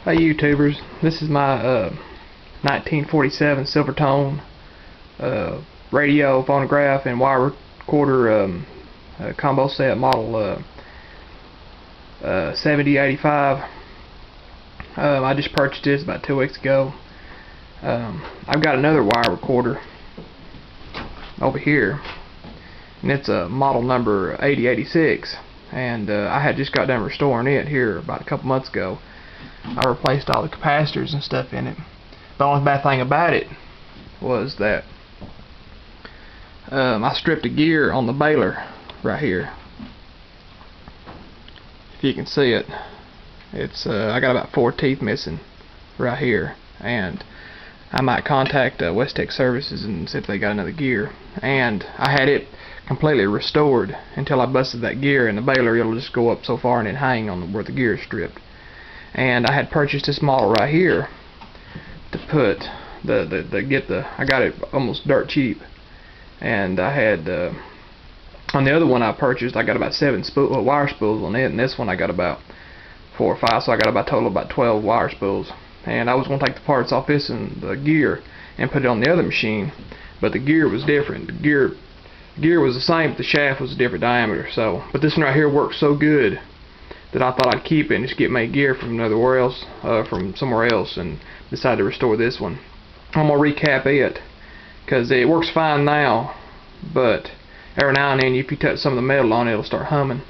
Hey YouTubers, this is my 1947 Silvertone radio, phonograph, and wire recorder combo set model 7085. I just purchased this about 2 weeks ago. I've got another wire recorder over here, and it's a model number 8086, and I had just got done restoring it here about a couple months ago. I replaced all the capacitors and stuff in it. The only bad thing about it was that I stripped the gear on the baler right here. If you can see it, it's I got about 4 teeth missing right here, and I might contact West Tech Services and see if they got another gear. And I had it completely restored until I busted that gear, and the baler, it'll just go up so far and then hang on where the gear is stripped. And I had purchased this model right here to put I got it almost dirt cheap, and I had on the other one I purchased, I got about 7 wire spools on it, and this one I got about 4 or 5, so I got about total about 12 wire spools. And I was going to take the parts off this and the gear and put it on the other machine, but the gear was different. The gear was the same, but the shaft was a different diameter. So, but this one right here works so good that I thought I'd keep it and just get my gear from somewhere else, and decided to restore this one. I'm gonna recap it because it works fine now, but every now and then if you touch some of the metal on it, it'll start humming.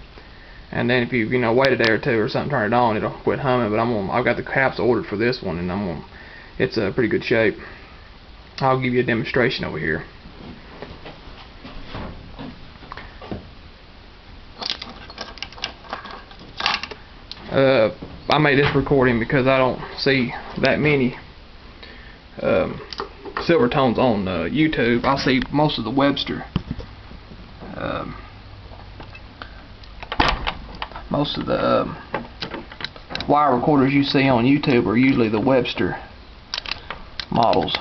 And then if you wait a day or two or something, turn it on, it'll quit humming. But I've got the caps ordered for this one, and it's a pretty good shape. I'll give you a demonstration over here. I made this recording because I don't see that many Silvertones on YouTube. I see most of the Webster. Most of the wire recorders you see on YouTube are usually the Webster models.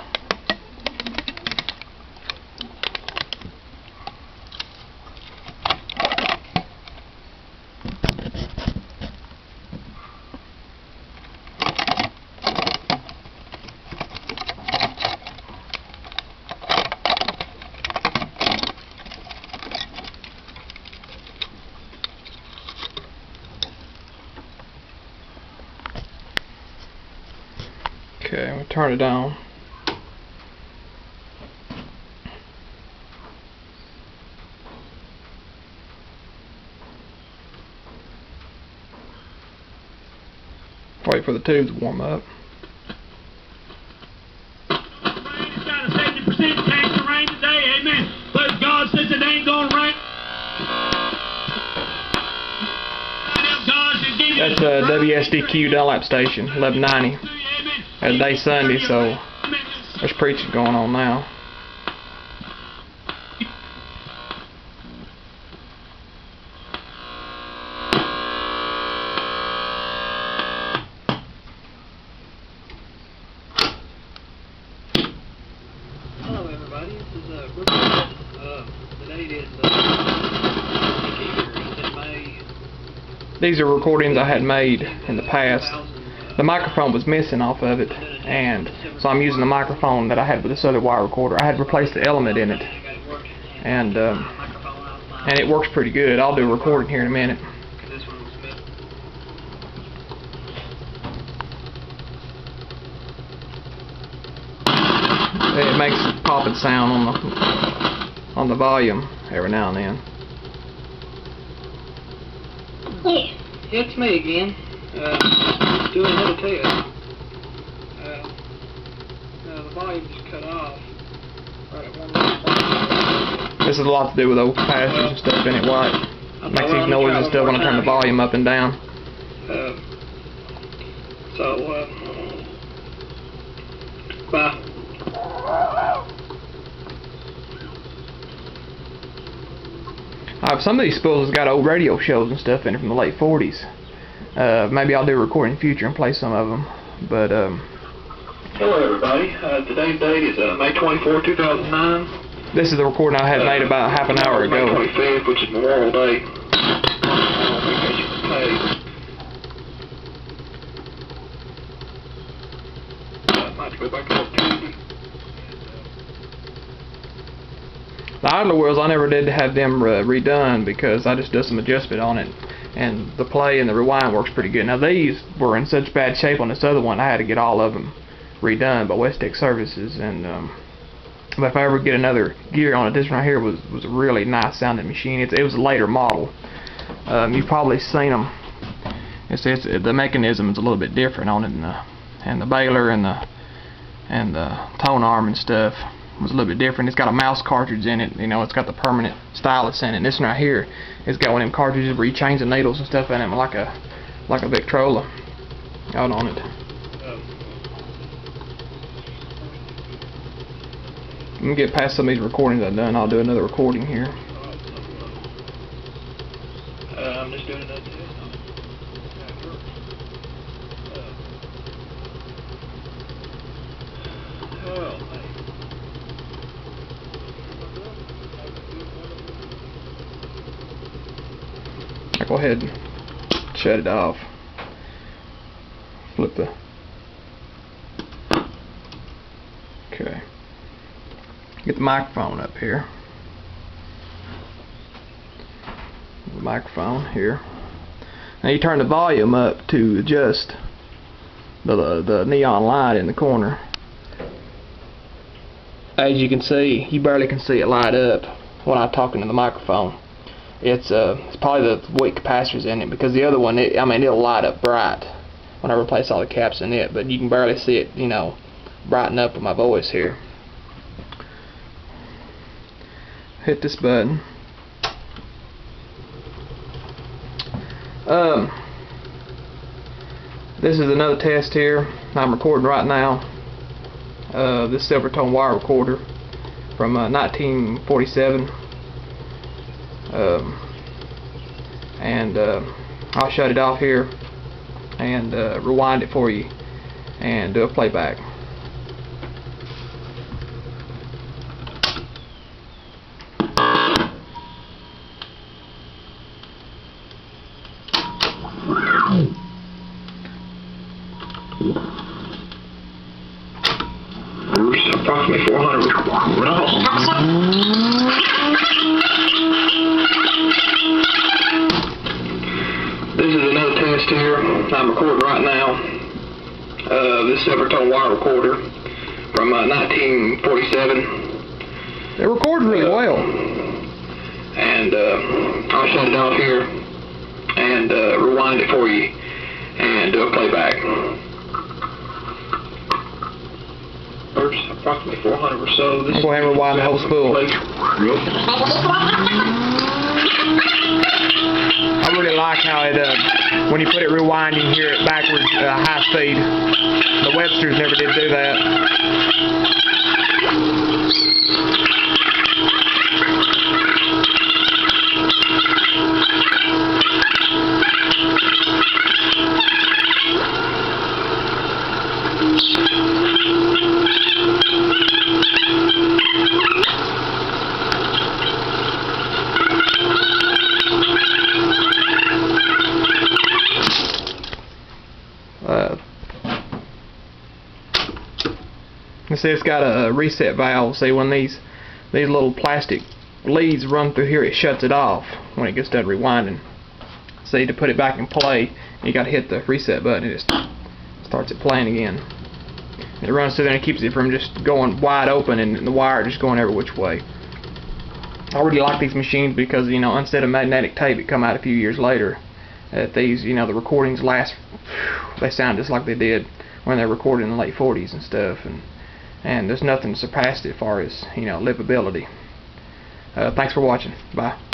Okay, I'm going to turn it down. Wait for the tubes to warm up. It's got a 70% chance of rain today, amen. But God says it ain't going to rain. That's a WSDQ Dunlap station, 1190. Today's Sunday, so there's preaching going on now. Hello everybody, this is Brooke. Today is These are recordings I had made in the past. The microphone was missing off of it, and so I'm using the microphone that I had with this other wire recorder. I had replaced the element in it, and it works pretty good. I'll do a recording here in a minute. It makes a popping sound on the volume every now and then. Hey, it's me again. Doing another test. The volume just cut off right at one. This has a lot to do with old capacitors and stuff in it. Why it makes these noises and stuff when I turn the volume up and down. Bye. Some of these spools has got old radio shows and stuff in it from the late 40s. Maybe I'll do a recording in the future and play some of them. But hello everybody. Today's date is May 24, 2009. this is the recording I had made about half an hour ago. May 25th, which is Memorial Day. might have to go back and look Tuesday. The idler wheels, I never did have them redone because I just did some adjustment on it, and the play and the rewind works pretty good. Now these were in such bad shape on this other one, I had to get all of them redone by West Services. And but if I ever get another gear on it, this one right here was a really nice sounding machine. It was a later model. You've probably seen them. It's the mechanism is a little bit different on it, and the baler and the tone arm and stuff was a little bit different. It's got a mouse cartridge in it. You know, it's got the permanent stylus in it. And this one right here, it's got one of them cartridges where you change the needles and stuff in it, like a Victrola out on it. Let me get past some of these recordings I've done. I'll do another recording here. I'm just doing another test. I'll go ahead and shut it off. Flip the... Okay. Get the microphone up here. The microphone here. Now you turn the volume up to adjust the neon light in the corner. As you can see, you barely can see it light up when I'm talking to the microphone. It's probably the weak capacitors in it, because the other one, it'll light up bright when I replace all the caps in it, but you can barely see it, you know, brighten up with my voice here. Hit this button. This is another test here I'm recording right now. This Silvertone wire recorder from 1947. And I'll shut it off here and rewind it for you and do a playback. Approximately 400. This is another test here I'm recording right now. This Silvertone wire recorder from 1947. It recorded really well. And I'll shut it off here and rewind it for you and do a playback. First, approximately 400 or so. This Go ahead and rewind the whole spool. I really like how it, when you put it rewind, you can hear it backwards, high speed. The Websters never did do that. You see, it's got a reset valve. See, when these little plastic leads run through here, it shuts it off when it gets done rewinding. See, to put it back in play, you got to hit the reset button. It just starts it playing again. And it runs through there and it keeps it from just going wide open and the wire just going every which way. I really like these machines because, you know, instead of magnetic tape, it come out a few years later. These, you know, the recordings last. They sound just like they did when they were recorded in the late 40s and stuff. And there's nothing surpassed it as far as, you know, livability. Thanks for watching. Bye.